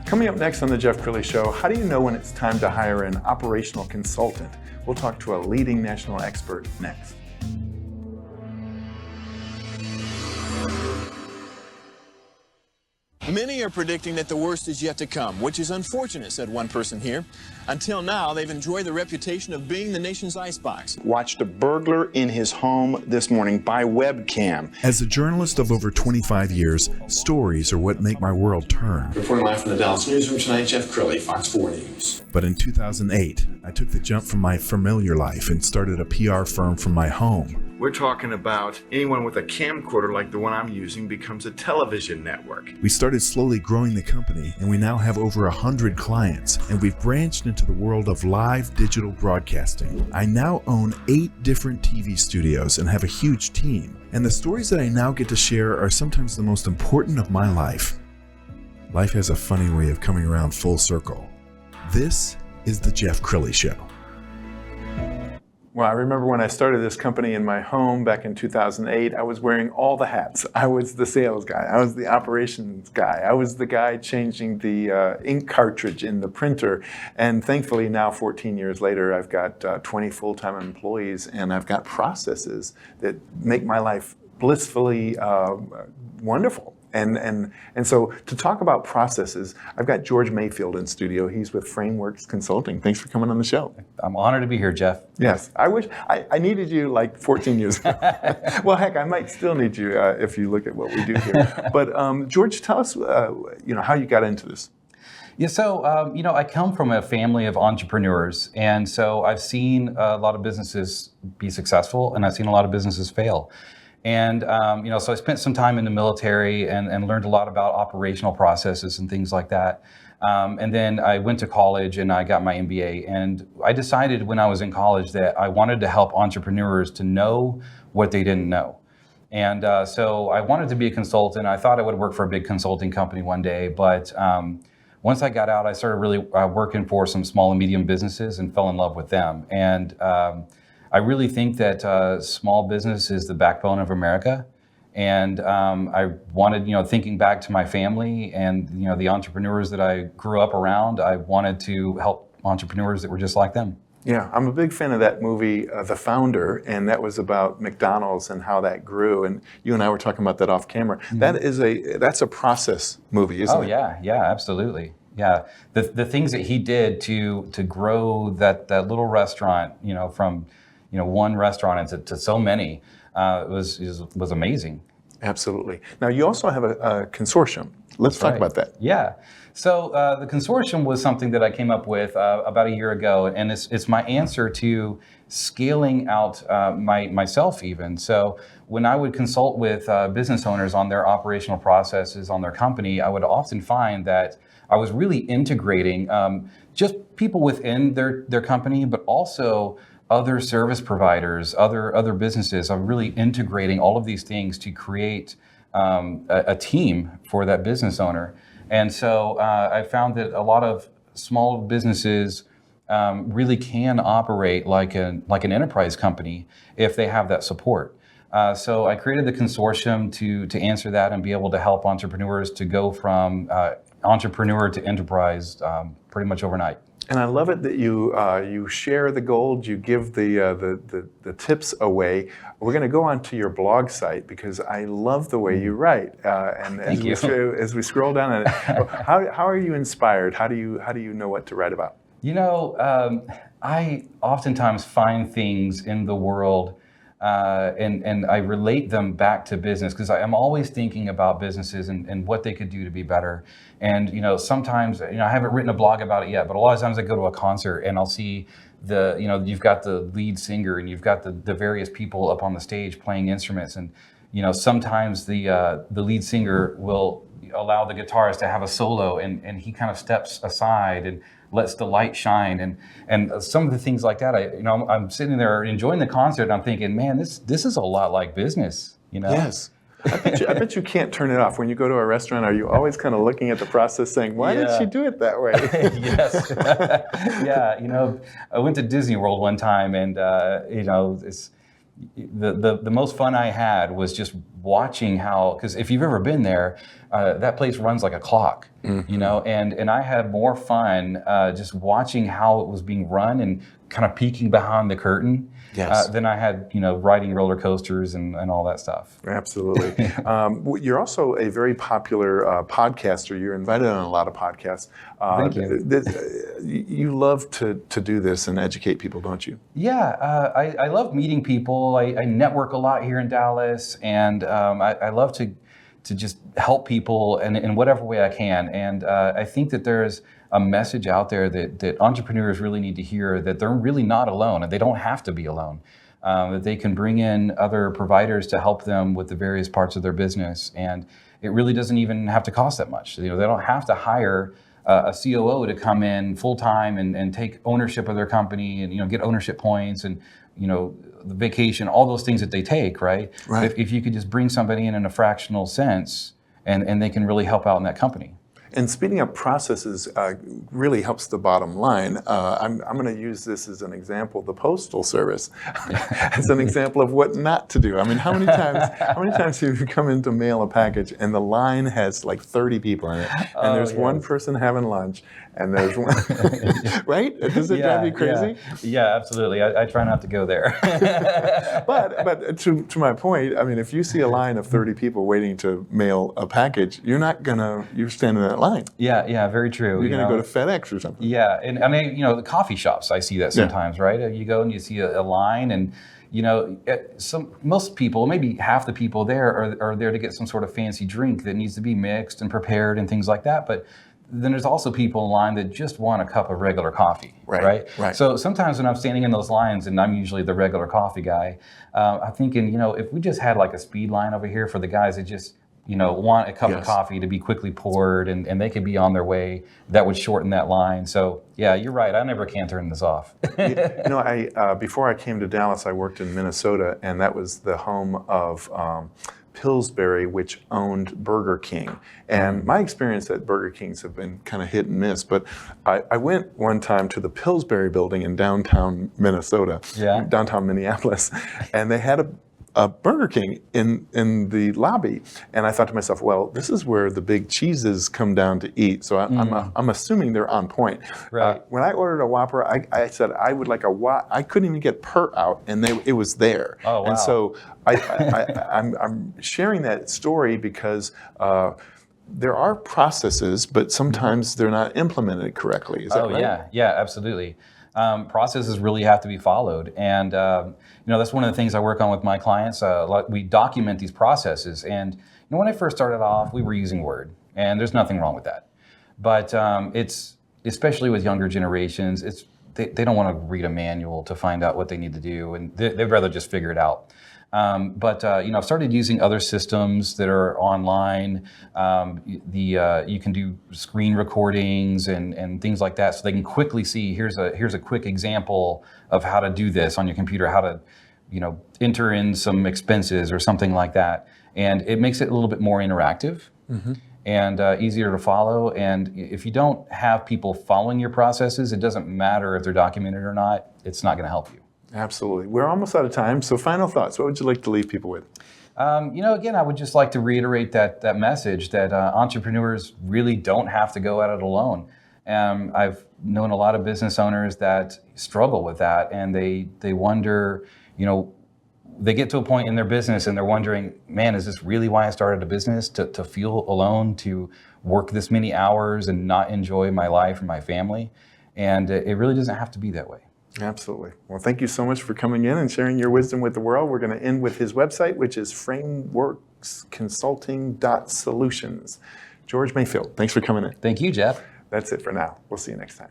Coming up next on the Jeff Crilley Show, how do you know when it's time to hire an operational consultant? We'll talk to a leading national expert next. Many are predicting that the worst is yet to come, which is unfortunate, said one person here. Until now, they've enjoyed the reputation of being the nation's icebox. Watched a burglar in his home this morning by webcam. As a journalist of over 25 years, stories are what make my world turn. Reporting live from the Dallas newsroom tonight, Jeff Crilley, Fox 4 News. But in 2008, I took the jump from my familiar life and started a PR firm from my home. We're talking about anyone with a camcorder like the one I'm using becomes a television network. We started slowly growing the company, and we now have over 100 clients, and we've branched into the world of live digital broadcasting. I now own 8 different TV studios and have a huge team, and the stories that I now get to share are sometimes the most important of my life. Life has a funny way of coming around full circle. This is the Jeff Crilley Show. Well, I remember when I started this company in my home back in 2008, I was wearing all the hats. I was the sales guy. I was the operations guy. I was the guy changing the ink cartridge in the printer. And thankfully now, 14 years later, I've got 20 full-time employees, and I've got processes that make my life blissfully wonderful. And so to talk about processes, I've got George Mayfield in studio. He's with Frameworks Consulting. Thanks for coming on the show. I'm honored to be here, Jeff. Yes, I wish I needed you like 14 years ago. Well, heck, I might still need you if you look at what we do here. But George, tell us, how you got into this. Yeah, so I come from a family of entrepreneurs, and so I've seen a lot of businesses be successful, and I've seen a lot of businesses fail. And, so I spent some time in the military and learned a lot about operational processes and things like that. And then I went to college and I got my MBA. And I decided when I was in college that I wanted to help entrepreneurs to know what they didn't know. And so I wanted to be a consultant. I thought I would work for a big consulting company one day. But once I got out, I started really working for some small and medium businesses and fell in love with them. And I really think that small business is the backbone of America, and I wanted, thinking back to my family and the entrepreneurs that I grew up around, I wanted to help entrepreneurs that were just like them. Yeah, I'm a big fan of that movie, The Founder, and that was about McDonald's and how that grew. And you and I were talking about that off camera. Mm-hmm. That's a process movie, isn't it? Oh yeah, absolutely. Yeah, the things that he did to grow that little restaurant, from one restaurant to so many, was amazing. Absolutely. Now you also have a consortium. Let's talk about that. Yeah. So the consortium was something that I came up with about a year ago, and it's my answer to scaling out myself even. So when I would consult with business owners on their operational processes on their company, I would often find that I was really integrating just people within their company, but also other service providers, other businesses. I'm really integrating all of these things to create a team for that business owner. And so I found that a lot of small businesses really can operate like an enterprise company if they have that support. So I created the consortium to answer that and be able to help entrepreneurs to go from entrepreneur to enterprise pretty much overnight. And I love it that you share the gold, you give the tips away. We're going to go onto your blog site because I love the way you write. And as we scroll down, how are you inspired? How do you know what to write about? I oftentimes find things in the world and I relate them back to business because I'm always thinking about businesses and what they could do to be better. And sometimes I haven't written a blog about it yet, but a lot of times I go to a concert and I'll see you've got the lead singer and you've got the various people up on the stage playing instruments, and sometimes the lead singer will allow the guitarist to have a solo and he kind of steps aside and lets the light shine, and some of the things like that. I'm sitting there enjoying the concert and I'm thinking, man, this is a lot like business. Yes. I bet you can't turn it off. When you go to a restaurant, are you always kind of looking at the process saying, why did she do it that way? Yes. Yeah, I went to Disney World one time and, it's, the most fun I had was just watching how, because if you've ever been there, that place runs like a clock. you know, and I had more fun just watching how it was being run and kind of peeking behind the curtain than I had, you know, riding roller coasters and all that stuff. Absolutely. You're also a very popular podcaster. You're invited on a lot of podcasts. Thank you. You love to do this and educate people, don't you? Yeah, I love meeting people. I network a lot here in Dallas, and I love to just help people in whatever way I can. And I think that there's a message out there that entrepreneurs really need to hear, that they're really not alone, and they don't have to be alone. That they can bring in other providers to help them with the various parts of their business, and it really doesn't even have to cost that much. You know, they don't have to hire a COO to come in full time and take ownership of their company, and, you know, get ownership points and, you know, the vacation, all those things that they take, right? If you could just bring somebody in a fractional sense, and they can really help out in that company. And speeding up processes really helps the bottom line. I'm going to use this as an example, the Postal Service. It's an example of what not to do. I mean, how many times have you come in to mail a package and the line has like 30 people in it, and there's one person having lunch, and there's one, right? Does it drive you crazy? Yeah, absolutely. I try not to go there. But to my point, I mean, if you see a line of 30 people waiting to mail a package, you're standing in that line. Yeah, very true. You're going to go to FedEx or something. Yeah, and I mean, you know, the coffee shops, I see that sometimes, right? You go and you see a line, and, you know, most people, maybe half the people there are there to get some sort of fancy drink that needs to be mixed and prepared and things like that. But then there's also people in line that just want a cup of regular coffee, right? So sometimes when I'm standing in those lines, and I'm usually the regular coffee guy, I'm thinking, you know, if we just had like a speed line over here for the guys that just, you know, want a cup of coffee to be quickly poured, and they could be on their way, that would shorten that line. So yeah, you're right. I never can turn this off. You know, before I came to Dallas, I worked in Minnesota, and that was the home of Pillsbury, which owned Burger King. And my experience at Burger King's have been kind of hit and miss, but I went one time to the Pillsbury building in downtown Minnesota, downtown Minneapolis, and they had a Burger King in the lobby, and I thought to myself, well, this is where the big cheeses come down to eat. So I'm assuming they're on point. Right. When I ordered a Whopper, I said I would like a Whopper. I couldn't even get per out, and it was there. Oh, wow. And so I'm sharing that story because there are processes, but sometimes they're not implemented correctly. Is that right? Yeah, absolutely. Processes really have to be followed, and you know, that's one of the things I work on with my clients. We document these processes, and you know, when I first started off, we were using Word, and there's nothing wrong with that. But it's, especially with younger generations, they don't want to read a manual to find out what they need to do, and they'd rather just figure it out. But you know, I've started using other systems that are online. You can do screen recordings and things like that, so they can quickly see, here's a quick example of how to do this on your computer, how to, you know, enter in some expenses or something like that. And it makes it a little bit more interactive and easier to follow. And if you don't have people following your processes, it doesn't matter if they're documented or not. It's not going to help you. Absolutely. We're almost out of time. So final thoughts. What would you like to leave people with? You know, again, I would just like to reiterate that message that entrepreneurs really don't have to go at it alone. I've known a lot of business owners that struggle with that, and they wonder, you know, they get to a point in their business and they're wondering, man, is this really why I started a business? To feel alone, to work this many hours and not enjoy my life and my family? And it really doesn't have to be that way. Absolutely. Well, thank you so much for coming in and sharing your wisdom with the world. We're going to end with his website, which is frameworksconsulting.solutions. George Mayfield, thanks for coming in. Thank you, Jeff. That's it for now. We'll see you next time.